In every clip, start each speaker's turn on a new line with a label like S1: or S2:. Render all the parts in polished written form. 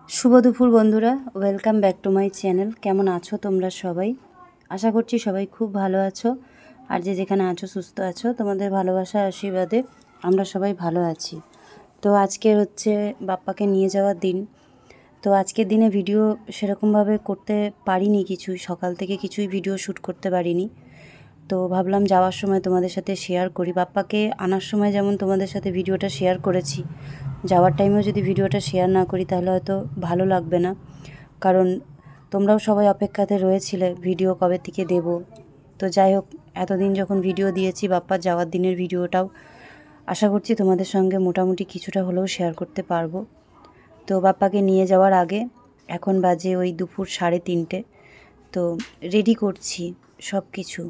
S1: শুভ দুপুর বন্ধুরা, welcome back to my channel. কেমন আছো তোমরা সবাই? আশা করছি সবাই খুব ভালো আছো, আর যে যেখানে আছো সুস্থ আছো। তোমাদের ভালোবাসা আশীর্বাদে আমরা সবাই ভালো আছি। তো আজকে হচ্ছে বাপ্পাকে নিয়ে যাওয়ার দিন। তো আজকের দিনে ভিডিও সেরকমভাবে করতে পারিনি, সকাল থেকে কিছুই ভিডিও শ্যুট করতে পারিনি। তো ভাবলাম যাওয়ার সময় তোমাদের সাথে শেয়ার করি। বাপ্পাকে আনার সময় যেমন তোমাদের সাথে ভিডিওটা শেয়ার করেছি, যাওয়ার টাইমেও যদি ভিডিওটা শেয়ার না করি তাহলে হয়তো ভালো লাগবে না, কারণ তোমরাও সবাই অপেক্ষাতে রয়েছিলে ভিডিও কবে থেকে দেব। তো যাই হোক, এতদিন যখন ভিডিও দিয়েছি বাপ্পার যাওয়ার দিনের ভিডিওটাও আশা করছি তোমাদের সঙ্গে মোটামুটি কিছুটা হলেও শেয়ার করতে পারবো। তো বাপ্পাকে নিয়ে যাওয়ার আগে এখন বাজে ওই দুপুর 3:30। তো রেডি করছি সব কিছু,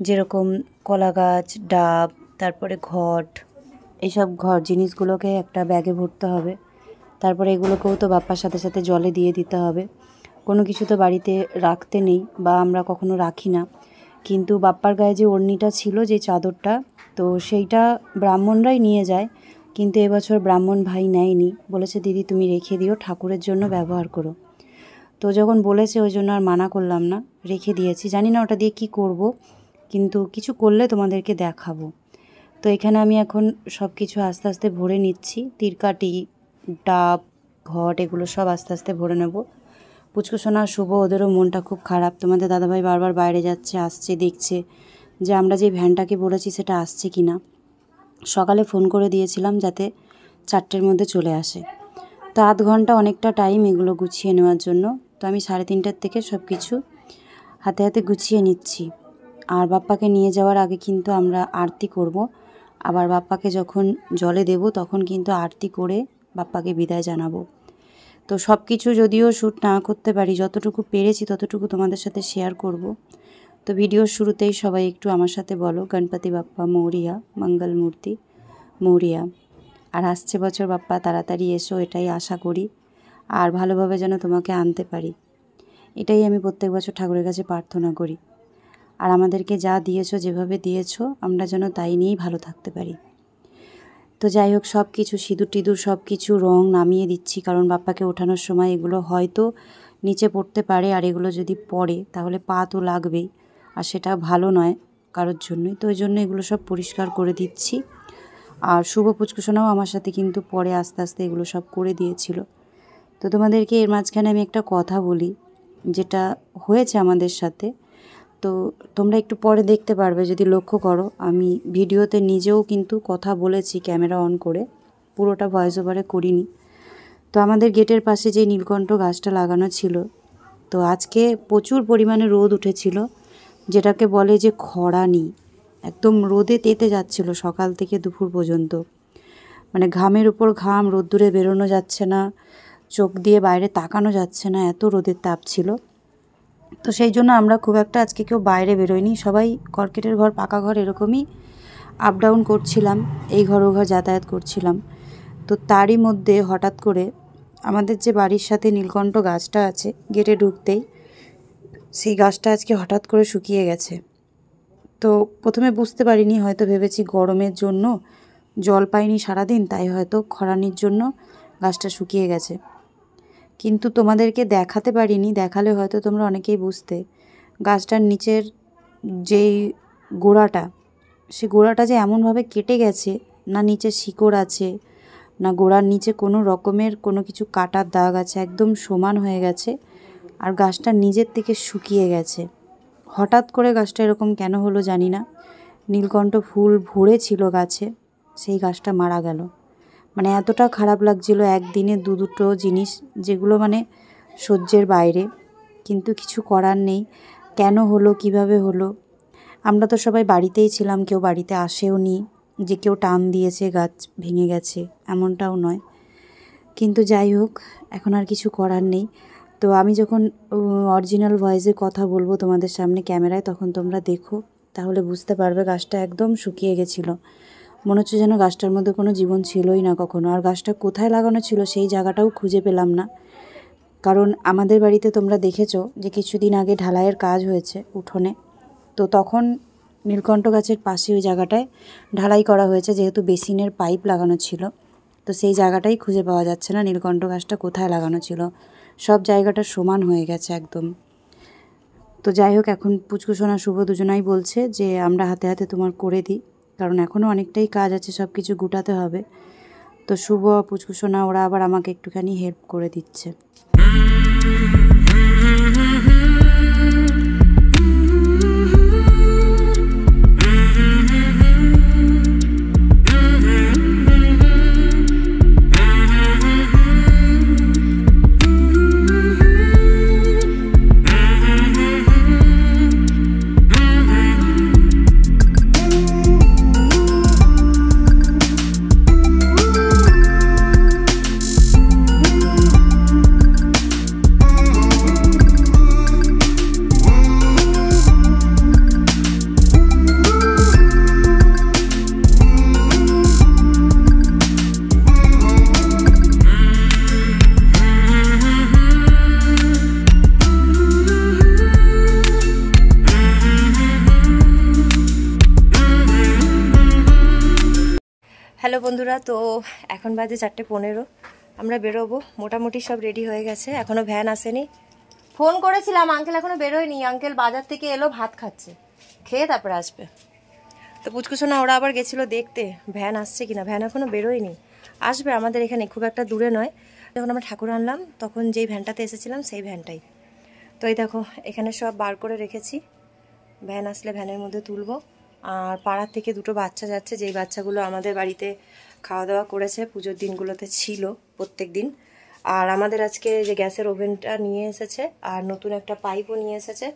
S1: যেরকম কলা গাছ, ডাব, তারপরে ঘট, এইসব জিনিসগুলোকে একটা ব্যাগে ভরতে হবে। তারপরে এগুলোকেও তো বাপ্পার সাথে সাথে জলে দিয়ে দিতে হবে। কোনো কিছু তো বাড়িতে রাখতে নেই, বা আমরা কখনো রাখি না। কিন্তু বাপ্পার গায়ে যে ওড়নিটা ছিল, যে চাদরটা, তো সেইটা ব্রাহ্মণরাই নিয়ে যায়। কিন্তু এবছর ব্রাহ্মণ ভাই নেয়নি, বলেছে দিদি তুমি রেখে দিও, ঠাকুরের জন্য ব্যবহার করো। তো যখন বলেছে ওই জন্য আর মানা করলাম না, রেখে দিয়েছি। জানি না ওটা দিয়ে কী করব, কিন্তু কিছু করলে তোমাদেরকে দেখাবো। তো এখানে আমি এখন সব কিছু আস্তে আস্তে ভরে নিচ্ছি। তিরকাটি, ডাব, ঘট, এগুলো সব আস্তে আস্তে ভরে নেব। পুচকুসোনা শুভ, ওদেরও মনটা খুব খারাপ। তোমাদের দাদাভাই বারবার বাইরে যাচ্ছে, আসছে, দেখছে যে আমরা যে ভ্যানটাকে বলেছি সেটা আসছে কি না। সকালে ফোন করে দিয়েছিলাম যাতে 4টের মধ্যে চলে আসে। তো আধ ঘন্টা অনেকটা টাইম এগুলো গুছিয়ে নেওয়ার জন্য। তো আমি 3:30 থেকে সব কিছু হাতে হাতে গুছিয়ে নিচ্ছি। আর বাপ্পাকে নিয়ে যাওয়ার আগে কিন্তু আমরা আরতি করব। আবার বাপ্পাকে যখন জলে দেব তখন কিন্তু আরতি করে বাপ্পাকে বিদায় জানাবো। তো সব কিছু যদিও শ্যুট না করতে পারি, যতটুকু পেরেছি ততটুকু তোমাদের সাথে শেয়ার করব। তো ভিডিওর শুরুতেই সবাই একটু আমার সাথে বলো, গণপতি বাপ্পা মৌরিয়া, মঙ্গল মূর্তি মৌরিয়া। আর আসছে বছর বাপ্পা তাড়াতাড়ি এসো, এটাই আশা করি। আর ভালোভাবে যেন তোমাকে আনতে পারি, এটাই আমি প্রত্যেক বছর ঠাকুরের কাছে প্রার্থনা করি। আর আমাদেরকে যা দিয়েছো, যেভাবে দিয়েছো, আমরা যেন তাই নিয়েই ভালো থাকতে পারি। তো যাই হোক, সব কিছু সিঁদুর টিঁদুর সব কিছু রং নামিয়ে দিচ্ছি, কারণ বাপ্পাকে ওঠানোর সময় এগুলো হয়তো নিচে পড়তে পারে, আর এগুলো যদি পড়ে তাহলে পা তো লাগবেই, আর সেটা ভালো নয় কারোর জন্যই। তো ওই জন্য এগুলো সব পরিষ্কার করে দিচ্ছি। আর শুভ পুচকুসোনাও আমার সাথে কিন্তু পরে আস্তে আস্তে এগুলো সব করে দিয়েছিল। তো তোমাদেরকে এর মাঝখানে আমি একটা কথা বলি, যেটা হয়েছে আমাদের সাথে। তো তোমরা একটু পরে দেখতে পারবে যদি লক্ষ্য করো, আমি ভিডিওতে নিজেও কিন্তু কথা বলেছি ক্যামেরা অন করে, পুরোটা ভয়েস ওভারে করিনি। তো আমাদের গেটের পাশে যে নীলকণ্ঠ গাছটা লাগানো ছিল, তো আজকে প্রচুর পরিমাণে রোদ উঠেছিল, যেটাকে বলে যে খরানি। একদম রোদে তেতে যাচ্ছিল সকাল থেকে দুপুর পর্যন্ত, মানে ঘামের উপর ঘাম, রোদ্দুরে বেরোনো যাচ্ছে না, চোখ দিয়ে বাইরে তাকানো যাচ্ছে না, এত রোদের তাপ ছিল। তো সেই জন্য আমরা খুব একটা আজকে কেউ বাইরে বেরোয়নি, সবাই কর্কেটের ঘর, পাকা ঘর, এরকমই আপ ডাউন করছিলাম, এই ঘর ও ঘর যাতায়াত করছিলাম। তো তারই মধ্যে হঠাৎ করে আমাদের যে বাড়ির সাথে নীলকণ্ঠ গাছটা আছে, গেটে ঢুকতেই সেই গাছটা আজকে হঠাৎ করে শুকিয়ে গেছে। তো প্রথমে বুঝতে পারিনি, হয়তো ভেবেছি গরমের জন্য জল পাইনি সারাদিন, তাই হয়তো খরানির জন্য গাছটা শুকিয়ে গেছে। কিন্তু তোমাদেরকে দেখাতে পারিনি, দেখালে হয়তো তোমরা অনেকেই বুঝতে। গাছটার নিচের যেই গোড়াটা, সে গোড়াটা যে এমনভাবে কেটে গেছে, না নিচে শিকড় আছে, না গোড়ার নিচে কোনো রকমের কোনো কিছু কাটার দাগ আছে, একদম সমান হয়ে গেছে। আর গাছটা নিজের থেকে শুকিয়ে গেছে। হঠাৎ করে গাছটা এরকম কেন হলো জানি না। নীলকণ্ঠ ফুল ভরেছিল গাছে, সেই গাছটা মারা গেল। মানে এতটা খারাপ লাগছিল, একদিনে দুটো জিনিস, যেগুলো মানে সহ্যের বাইরে। কিন্তু কিছু করার নেই, কেন হলো, কিভাবে হলো। আমরা তো সবাই বাড়িতেই ছিলাম, কেউ বাড়িতে আসেও নি যে কেউ টান দিয়েছে গাছ ভেঙে গেছে, এমনটাও নয়। কিন্তু যাই হোক, এখন আর কিছু করার নেই। তো আমি যখন অরিজিনাল ভয়েসে কথা বলবো তোমাদের সামনে ক্যামেরায়, তখন তোমরা দেখো, তাহলে বুঝতে পারবে গাছটা একদম শুকিয়ে গেছিলো। মনে হচ্ছে যেন গাছটার মধ্যে কোনো জীবন ছিলই না কখনো। আর গাছটা কোথায় লাগানো ছিল সেই জায়গাটাও খুঁজে পেলাম না, কারণ আমাদের বাড়িতে তোমরা দেখেছো যে কিছুদিন আগে ঢালাইয়ের কাজ হয়েছে উঠোনে। তো তখন নীলকণ্ঠ গাছের পাশে ওই জায়গাটায় ঢালাই করা হয়েছে, যেহেতু বেসিনের পাইপ লাগানো ছিল। তো সেই জায়গাটাই খুঁজে পাওয়া যাচ্ছে না, নীলকণ্ঠ গাছটা কোথায় লাগানো ছিল। সব জায়গাটা সমান হয়ে গেছে একদম। তো যাই হোক, এখন পুচকুসোনা শুভ দুজনাই বলছে যে আমরা হাতে হাতে তোমার করে দিই, কারণ এখনও অনেকটাই কাজ আছে, সব কিছু গুটাতে হবে। তো শুভ পুচকুসোনা ওরা আবার আমাকে একটুখানি হেল্প করে দিচ্ছে। হ্যালো বন্ধুরা, তো এখন বাজে 4:15, আমরা বেরোবো। মোটামুটি সব রেডি হয়ে গেছে, এখনও ভ্যান আসেনি। ফোন করেছিলাম, আঙ্কেল এখনও বেরোয়নি। আঙ্কেল বাজার থেকে এলো, ভাত খাচ্ছে, খেয়ে তারপরে আসবে। তো পুচকুসোনা ওরা আবার গেছিলো দেখতে ভ্যান আসছে কিনা, ভ্যান এখনও বেরোয়নি, আসবে আমাদের এখানে, খুব একটা দূরে নয়। যখন আমরা ঠাকুর আনলাম তখন যেই ভ্যানটাতে এসেছিলাম সেই ভ্যানটাই। তো এই দেখো এখানে সব বার করে রেখেছি, ভ্যান আসলে ভ্যানের মধ্যে তুলবো। আর পাড়ার থেকে দুটো বাচ্চা যাচ্ছে, যেই বাচ্চাগুলো আমাদের বাড়িতে খাওয়া দাওয়া করেছে পুজোর দিনগুলোতে ছিল প্রত্যেক দিন। আর আমাদের আজকে যে গ্যাসের ওভেনটা নিয়ে এসেছে, আর নতুন একটা পাইপও নিয়ে এসেছে,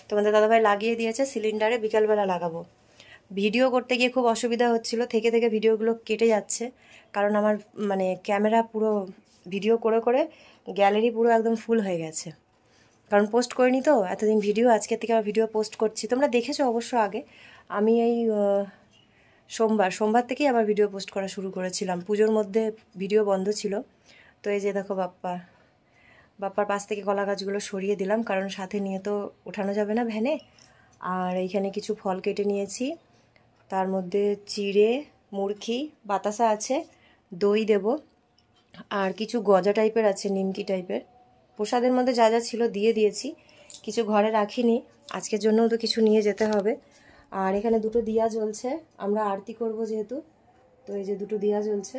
S1: তোমাদের দাদাভাই লাগিয়ে দিয়েছে সিলিন্ডারে, বিকালবেলা লাগাবো। ভিডিও করতে গিয়ে খুব অসুবিধা হচ্ছিল, থেকে থেকে ভিডিওগুলো কেটে যাচ্ছে, কারণ আমার মানে ক্যামেরা পুরো ভিডিও করে করে গ্যালারি পুরো একদম ফুল হয়ে গেছে, কারণ পোস্ট করিনি তো এতদিন ভিডিও। আজকের থেকে আবার ভিডিও পোস্ট করছি, তোমরা দেখেছো অবশ্য আগে। আমি এই সোমবার থেকেই আবার ভিডিও পোস্ট করা শুরু করেছিলাম, পুজোর মধ্যে ভিডিও বন্ধ ছিল। তো এই যে দেখো বাপ্পার পাশ থেকে কলা গাছগুলো সরিয়ে দিলাম, কারণ সাথে নিয়ে তো ওঠানো যাবে না ভ্যানে। আর এইখানে কিছু ফল কেটে নিয়েছি, তার মধ্যে চিড়ে, মুরকি, বাতাসা আছে, দই দেব, আর কিছু গজা টাইপের আছে, নিমকি টাইপের। প্রসাদের মধ্যে যা যা ছিল দিয়ে দিয়েছি, কিছু ঘরে রাখিনি, আজকের জন্যও তো কিছু নিয়ে যেতে হবে। আর এখানে দুটো দিয়া জ্বলছে, আমরা আরতি করব যেহেতু, তো এই যে দুটো দিয়া জ্বলছে,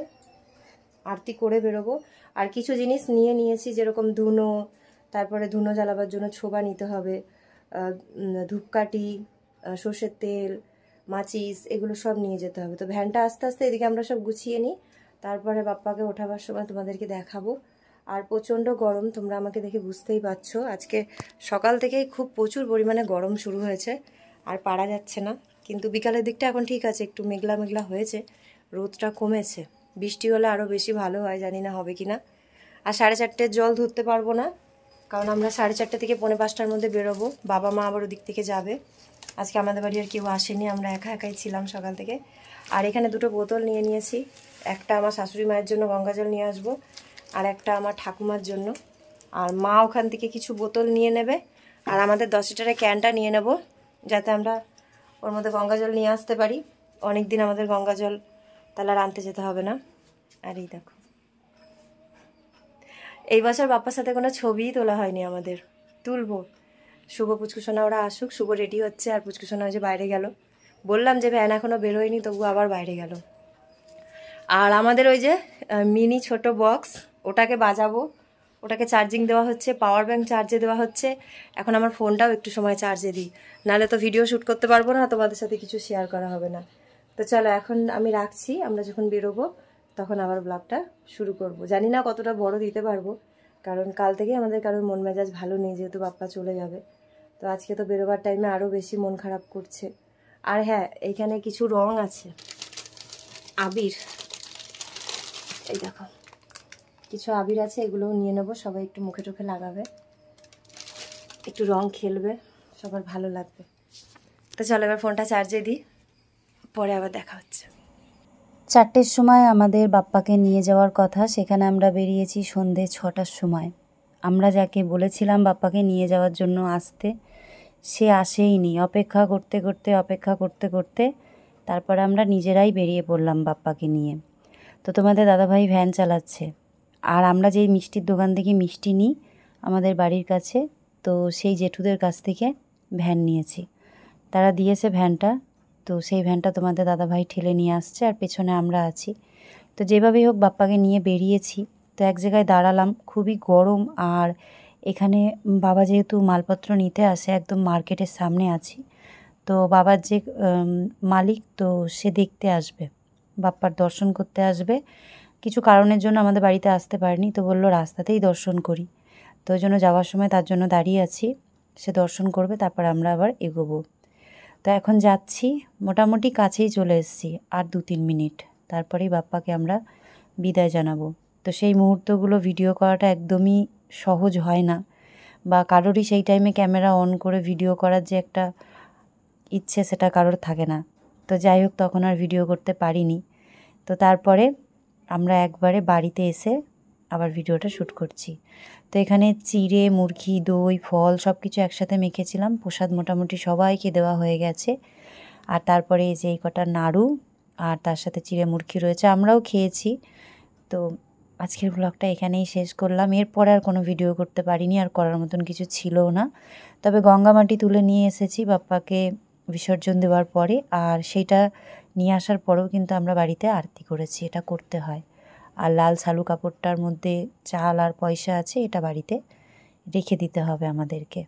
S1: আরতি করে বেরোবো। আর কিছু জিনিস নিয়ে নিয়েছি, যেরকম ধুনো, তারপরে ধুনো জ্বালাবার জন্য ছোবা নিতে হবে, ধূপকাঠি, সর্ষের তেল, মাচিস, এগুলো সব নিয়ে যেতে হবে। তো ভ্যানটা আস্তে আস্তে এদিকে আমরা সব গুছিয়ে নিই, তারপরে বাপ্পাকে ওঠাবার সময় তোমাদেরকে দেখাবো। আর প্রচণ্ড গরম, তোমরা আমাকে দেখে বুঝতেই পারছো, আজকে সকাল থেকেই খুব প্রচুর পরিমাণে গরম শুরু হয়েছে, আর পারা যাচ্ছে না। কিন্তু বিকালের দিকটা এখন ঠিক আছে, একটু মেঘলা মেঘলা হয়েছে, রোদটা কমেছে। বৃষ্টি হলে আরও বেশি ভালো হয়, জানি না হবে কি না। আর 4:30 জল ধরতে পারবো না, কারণ আমরা 4:30 থেকে 4:45টার মধ্যে বেরোবো। বাবা মা আবার ওদিক থেকে যাবে, আজকে আমাদের বাড়ি আর কেউ আসেনি, আমরা একা একাই ছিলাম সকাল থেকে। আর এখানে দুটো বোতল নিয়ে নিয়েছি, একটা আমার শাশুড়ি মায়ের জন্য গঙ্গা জল নিয়ে আসবো, আর একটা আমার ঠাকুমার জন্য। আর মা ওখান থেকে কিছু বোতল নিয়ে নেবে, আর আমাদের 10 লিটারের ক্যানটা নিয়ে নেব, যাতে আমরা ওর মধ্যে গঙ্গা জল নিয়ে আসতে পারি। অনেক দিন আমাদের গঙ্গা জল তাহলে আর আনতে যেতে হবে না। আর এই দেখো, এই বছর বাপ্পার সাথে কোনো ছবিই তোলা হয়নি আমাদের, তুলবো। শুভ পুচকুসোনা ওরা আসুক, শুভ রেডি হচ্ছে, আর পুচকুসোনা ওই যে বাইরে গেল, বললাম যে ভ্যান এখনও বেরোয়নি, তবু আবার বাইরে গেল। আর আমাদের ওই যে মিনি ছোট বক্স, ওটাকে বাজাবো, ওটাকে চার্জিং দেওয়া হচ্ছে, পাওয়ার ব্যাঙ্ক চার্জে দেওয়া হচ্ছে। এখন আমার ফোনটাও একটু সময় চার্জে দিই, নাহলে তো ভিডিও শ্যুট করতে পারবো না, তোমাদের সাথে কিছু শেয়ার করা হবে না। তো চলো এখন আমি রাখছি, আমরা যখন বেরোবো তখন আবার ব্লগটা শুরু করব। জানি না কতটা বড় দিতে পারবো, কারণ কাল থেকে আমাদের কারোর মন মেজাজ ভালো নেই, যেহেতু বাপ্পা চলে যাবে। তো আজকে তো বেরোবার টাইমে আরও বেশি মন খারাপ করছে। আর হ্যাঁ, এইখানে কিছু রং আছে, আবির, এই দেখো কিছু আবির আছে, এগুলোও নিয়ে নেবো, সবাই একটু মুখে টুখে লাগাবে, একটু রং খেলবে, সবার ভালো লাগবে। তো চলো এবার ফোনটা চার্জে দিই, পরে আবার দেখা হচ্ছে। 4টের সময় আমাদের বাপ্পাকে নিয়ে যাওয়ার কথা, সেখানে আমরা বেরিয়েছি সন্ধে 6টার সময়। আমরা যাকে বলেছিলাম বাপ্পাকে নিয়ে যাওয়ার জন্য আসতে, সে আসেইনি। অপেক্ষা করতে করতে তারপরে আমরা নিজেরাই বেরিয়ে পড়লাম বাপ্পাকে নিয়ে। তো তোমাদের দাদাভাই ভ্যান চালাচ্ছে। আর আমরা যেই মিষ্টির দোকান থেকে মিষ্টি নিই আমাদের বাড়ির কাছে, তো সেই জেঠুদের কাছ থেকে ভ্যান নিয়েছি। তারা দিয়েছে ভ্যানটা, তো সেই ভ্যানটা তোমাদের দাদাভাই ঠেলে নিয়ে আসছে আর পেছনে আমরা আছি। তো যেভাবেই হোক বাপ্পাকে নিয়ে বেরিয়েছি। তো এক জায়গায় দাঁড়ালাম, খুবই গরম। আর এখানে বাবা যেহেতু মালপত্র নিতে আসে, একদম মার্কেটের সামনে আছি। তো বাবার যে মালিক, তো সে দেখতে আসবে, বাপ্পার দর্শন করতে আসবে। কিছু কারণের জন্য আমাদের বাড়িতে আসতে পারেনি, তো বললো রাস্তাতেই দর্শন করি। তো ওই জন্য যাওয়ার সময় তার জন্য দাঁড়িয়ে আছি, সে দর্শন করবে, তারপর আমরা আবার এগোবো। তো এখন যাচ্ছি, মোটামুটি কাছেই চলে এসেছি, আর 2-3 মিনিট, তারপরেই বাপ্পাকে আমরা বিদায় জানাবো। তো সেই মুহূর্তগুলো ভিডিও করাটা একদমই সহজ হয় না, বা কারোরই সেই টাইমে ক্যামেরা অন করে ভিডিও করার যে একটা ইচ্ছে সেটা কারোর থাকে না। তো যাই হোক, তখন আর ভিডিও করতে পারিনি। তো তারপরে আমরা একবারে বাড়িতে এসে আবার ভিডিওটা শ্যুট করছি। তো এখানে চিড়ে, মুরগি, দই, ফল সব কিছু একসাথে মেখেছিলাম। প্রসাদ মোটামুটি সবাইকে দেওয়া হয়ে গেছে। আর তারপরে এই যে এই কটা নাড়ু আর তার সাথে চিড়ে মুরগি রয়েছে, আমরাও খেয়েছি। তো আজকের ব্লগটা এখানেই শেষ করলাম। এরপর আর কোনো ভিডিও করতে পারিনি, আর করার মতন কিছু ছিলও না। তবে গঙ্গা মাটি তুলে নিয়ে এসেছি বাপ্পাকে বিসর্জন দেওয়ার পরে, আর সেইটা নিয়ে আসার পরেও কিন্তু আমরা বাড়িতে আরতি করেছি, এটা করতে হয়। আর লাল শালু কাপড়টার মধ্যে চাল আর পয়সা আছে, এটা বাড়িতে রেখে দিতে হবে আমাদেরকে।